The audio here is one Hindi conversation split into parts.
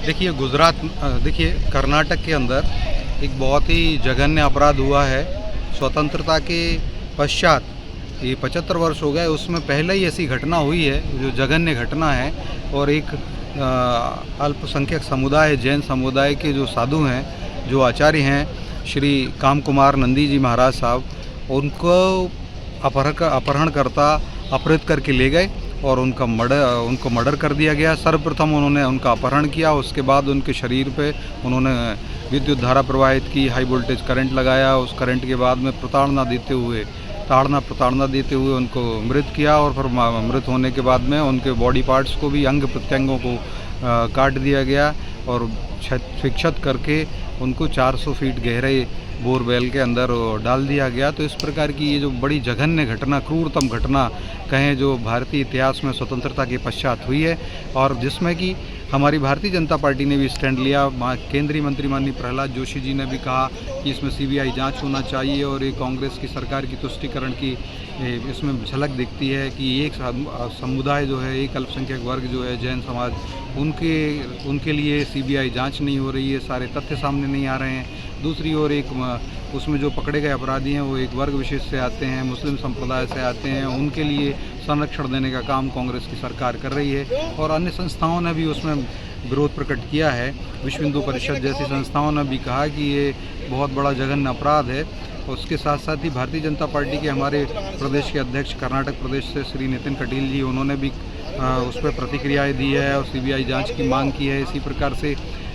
देखिए देखिए कर्नाटक के अंदर एक बहुत ही जघन्य अपराध हुआ है। स्वतंत्रता के पश्चात ये 75 वर्ष हो गए, उसमें पहले ही ऐसी घटना हुई है जो जघन्य घटना है। और एक अल्पसंख्यक समुदाय, जैन समुदाय के जो साधु हैं, जो आचार्य हैं, श्री काम कुमार नंदी जी महाराज साहब, उनको अपहरणकर्ता अपहृत करके ले गए और उनको मर्डर कर दिया गया। सर्वप्रथम उन्होंने उनका अपहरण किया, उसके बाद उनके शरीर पे उन्होंने विद्युत धारा प्रवाहित की, हाई वोल्टेज करंट लगाया। उस करंट के बाद में प्रताड़ना देते हुए उनको मृत किया। और फिर मृत होने के बाद में उनके बॉडी पार्ट्स को भी, अंग प्रत्यंगों को काट दिया गया और शिक्षित करके उनको 400 फीट गहरे बोरवेल के अंदर डाल दिया गया। तो इस प्रकार की ये जो बड़ी जघन्य घटना, क्रूरतम घटना कहें, जो भारतीय इतिहास में स्वतंत्रता के पश्चात हुई है, और जिसमें कि हमारी भारतीय जनता पार्टी ने भी स्टैंड लिया। केंद्रीय मंत्री माननीय प्रहलाद जोशी जी ने भी कहा कि इसमें सीबीआई जांच होना चाहिए। और ये कांग्रेस की सरकार की तुष्टीकरण की इसमें झलक दिखती है कि एक समुदाय जो है, एक अल्पसंख्यक वर्ग जो है, जैन समाज, उनके लिए सीबीआई जांच नहीं हो रही है, सारे तथ्य सामने नहीं आ रहे हैं। दूसरी ओर उसमें जो पकड़े गए अपराधी हैं वो एक वर्ग विशेष से आते हैं, मुस्लिम संप्रदाय से आते हैं, उनके लिए संरक्षण देने का काम कांग्रेस की सरकार कर रही है। और अन्य संस्थाओं ने भी उसमें विरोध प्रकट किया है। विश्व हिंदू परिषद जैसी संस्थाओं ने भी कहा कि ये बहुत बड़ा जघन्य अपराध है। उसके साथ साथ ही भारतीय जनता पार्टी के हमारे प्रदेश के अध्यक्ष, कर्नाटक प्रदेश से श्री नितिन कटील जी, उन्होंने भी उस पर प्रतिक्रियाएँ दी है और सीबीआई जांच की मांग की है। इसी प्रकार से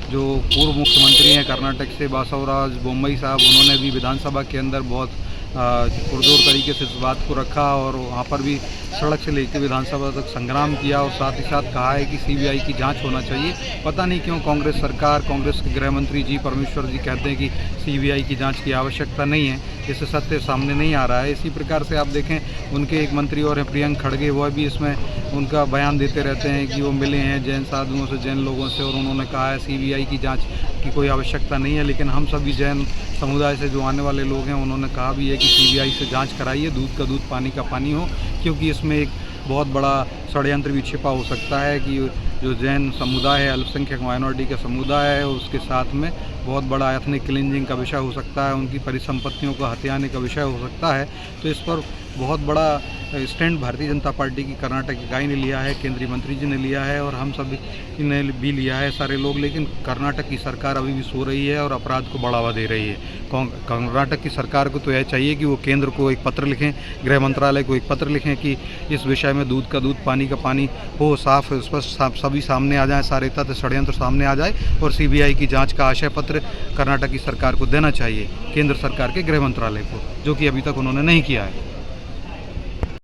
जो पूर्व मुख्यमंत्री हैं कर्नाटक से, बासवराज बोम्मई साहब, उन्होंने भी विधानसभा के अंदर बहुत पुरजोर तरीके से इस बात को रखा और वहाँ पर भी सड़क से लेकर विधानसभा तक संग्राम किया। और साथ ही साथ कहा है कि सीबीआई की जांच होना चाहिए। पता नहीं क्यों कांग्रेस सरकार, कांग्रेस के गृह मंत्री जी परमेश्वर जी कहते हैं कि सीबीआई की जांच की आवश्यकता नहीं है, इससे सत्य सामने नहीं आ रहा है। इसी प्रकार से आप देखें, उनके एक मंत्री और हैं प्रियंक खड़गे, वह भी इसमें उनका बयान देते रहते हैं कि वो मिले हैं जैन साधुओं से, जैन लोगों से, और उन्होंने कहा है सीबीआई की जांच की कोई आवश्यकता नहीं है। लेकिन हम सभी जैन समुदाय से जो आने वाले लोग हैं, उन्होंने कहा भी है कि सीबीआई से जांच कराइए, दूध का दूध पानी का पानी हो, क्योंकि इसमें एक बहुत बड़ा षड्यंत्र भी छिपा हो सकता है कि जो जैन समुदाय है, अल्पसंख्यक माइनॉरिटी का समुदाय है, उसके साथ में बहुत बड़ा एथनिक क्लींजिंग का विषय हो सकता है, उनकी परिसंपत्तियों को हथियाने का विषय हो सकता है। तो इस पर बहुत बड़ा स्टैंड भारतीय जनता पार्टी की कर्नाटक इकाई ने लिया है, केंद्रीय मंत्री जी ने लिया है और हम सभी ने भी लिया है, सारे लोग। लेकिन कर्नाटक की सरकार अभी भी सो रही है और अपराध को बढ़ावा दे रही है। कर्नाटक की सरकार को तो यह चाहिए कि वो केंद्र को एक पत्र लिखें, गृह मंत्रालय को एक पत्र लिखें कि इस विषय में दूध का दूध पानी का पानी हो, साफ स्पष्ट सभी सामने आ जाए, सारे तथ्य षड्यंत्र सामने आ जाए और सीबीआई की जाँच का आशय पत्र कर्नाटक की सरकार को देना चाहिए, केंद्र सरकार के गृह मंत्रालय को, जो कि अभी तक उन्होंने नहीं किया है।